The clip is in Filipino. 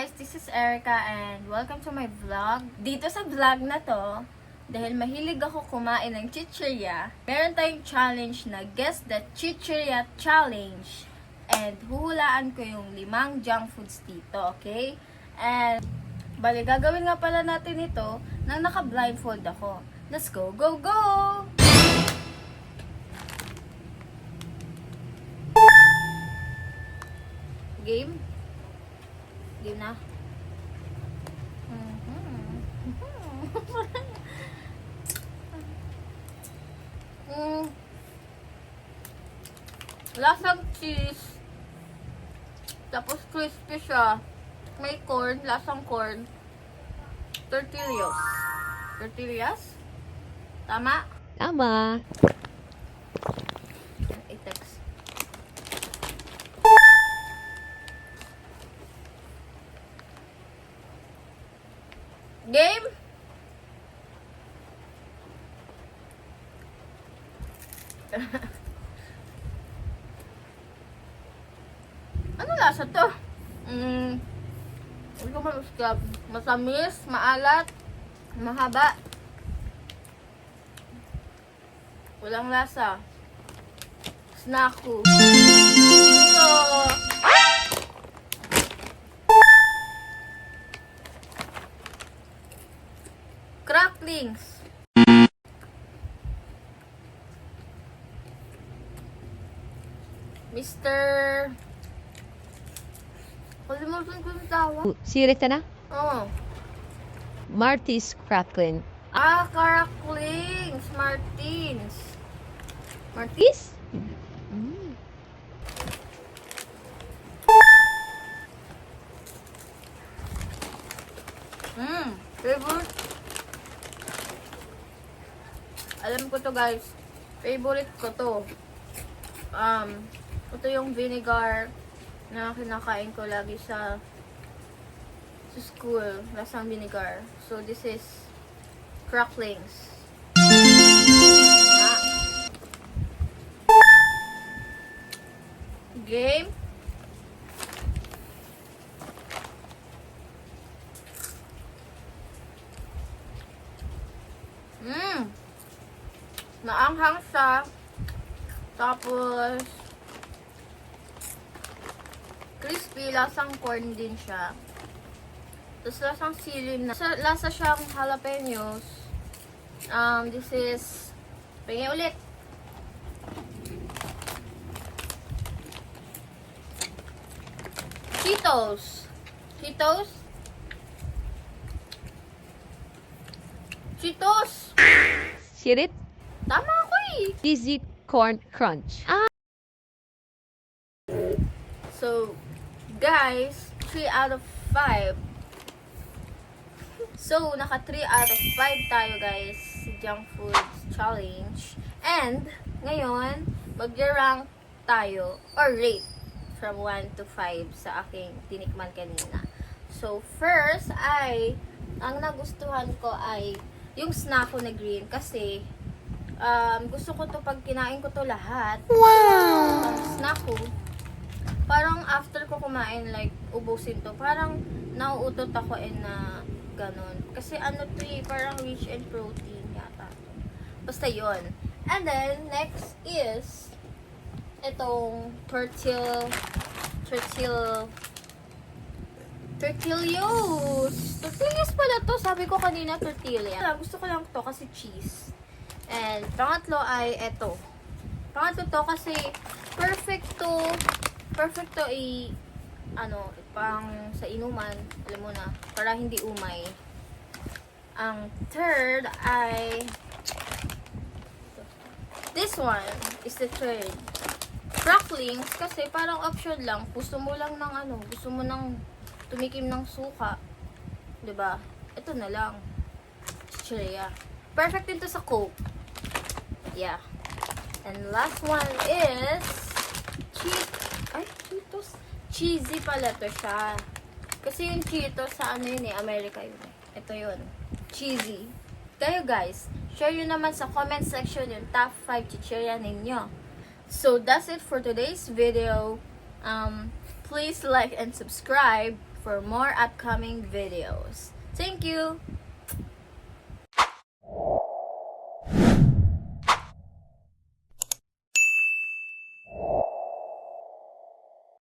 guys, this is Erica and welcome to my vlog. Dito sa vlog na to, dahil mahilig ako kumain ng chichirya, meron tayong challenge na Guess the Chichirya Challenge. And huhulaan ko yung 5 junk foods dito, okay? And bali, gagawin nga pala natin ito nang naka-blindfold ako. Let's go, go, go! Game? Game na? Lasang cheese. Tapos crispy siya. May corn, lasang corn. Tortillas. Tortillas? Tama? Tama. I-text. Game? Ano lasa to? Hindi ko maluskab. Masamis, maalat, mahaba. Walang lasa. Snacku. Hello. Cracklings. Mr. Kalimutan ko yung tawag. Sirit na? Oo. Marty's Cracklin. Cracklings. Martins. Marty's? Favorite. Alam ko to guys. Favorite ko to. Ito yung vinegar na kinakain ko lagi sa school. Lasang vinegar. So this is cracklings. Game. Naanghang siya. Tapos crispy, lasang corn din siya. Tapos lasang sili na. Lasa siyang jalapenos. This is pengen ulit. Cheetos. Cheetos. Cheetos. Sirit? Tama ako eh. Cheesy Corn Crunch. So, guys, 3 out of 5. So, naka 3 out of 5 tayo, guys, sa Junk Foods Challenge. And, ngayon, mag-rank tayo, or rate, from 1 to 5 sa aking tinikman kanina. So, first ay, ang nagustuhan ko ay yung snack ko na green kasi gusto ko to pag kinain ko to lahat. Wow! Snack ko. Parang after ko kumain, like, ubusin to. Parang nauutot ako na ganun. Kasi ano to eh, parang rich in protein yata. Basta yon. And then, next is itong tortillas. Tortillas pala to. Sabi ko kanina tortilla. Gusto ko lang to kasi cheese. And pangatlo ay eto. Pangatlo to kasi perfect to pang sa inuman. Alam mo na, para hindi umay. Ang third ay this one is the third. Cracklings kasi parang option lang. Gusto mo lang ng gusto mo ng tumikim ng suka. 'Di ba? Ito na lang. Chichirya. Perfect din to sa Coke. Yeah. And last one is Cheetos. Cheesy pala to siya. Kasi yung Cheetos sa America yun eh. Ito yun. Cheesy. Kayo guys, share nyo naman sa comment section yung top 5 chichirya ninyo. So that's it for today's video. Please like and subscribe for more upcoming videos. Thank you!